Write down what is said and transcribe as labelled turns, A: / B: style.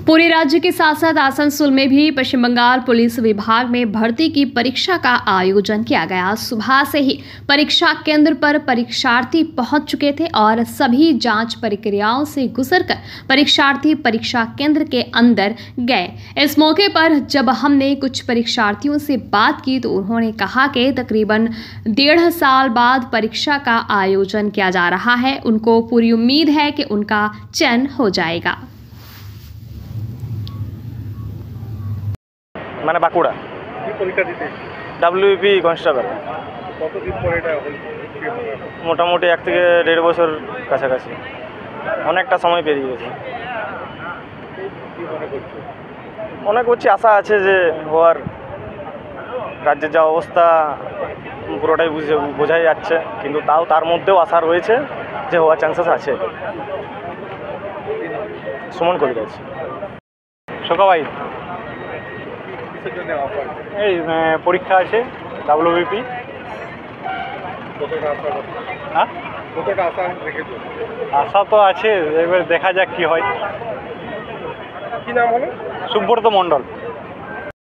A: पूरे राज्य के साथ साथ आसनसोल में भी पश्चिम बंगाल पुलिस विभाग में भर्ती की परीक्षा का आयोजन किया गया। सुबह से ही परीक्षा केंद्र पर परीक्षार्थी पहुंच चुके थे और सभी जांच प्रक्रियाओं से गुजरकर परीक्षार्थी परीक्षा केंद्र के अंदर गए। इस मौके पर जब हमने कुछ परीक्षार्थियों से बात की तो उन्होंने कहा कि तकरीबन 1.5 साल बाद परीक्षा का आयोजन किया जा रहा है। उनको पूरी उम्मीद है कि उनका चयन हो जाएगा।
B: মানে বাঁকুড়া
C: কি পরীক্ষা দিতে
B: WBP কনস্টেবল।
C: কতদিন পরে এটা হল?
B: মোটামুটি 1 থেকে 1.5 বছর কাছাকাছি, অনেকটা সময় পেরিয়ে গেছে।
C: কি মনে করছো?
B: মনে করছি আশা আছে যে হওয়ার, রাজ্যের যা অবস্থা পুরোটাই বোঝাই যাচ্ছে, কিন্তু তাও তার মধ্যেও আশা রয়েছে যে হওয়ার চান্সেস আছে। সুমন কবিরাজ।
D: শোকাবাই
C: কিসের জন্য অফার?
D: এই পরীক্ষা আছে WBP।
C: কতটা আশা করছো?
D: হ্যাঁ,
C: কতটা আশা রেখেছো?
D: আশা তো আছে, এবার দেখা যাক কি হয়।
C: কি নাম হলো?
D: সুব্রত মণ্ডল।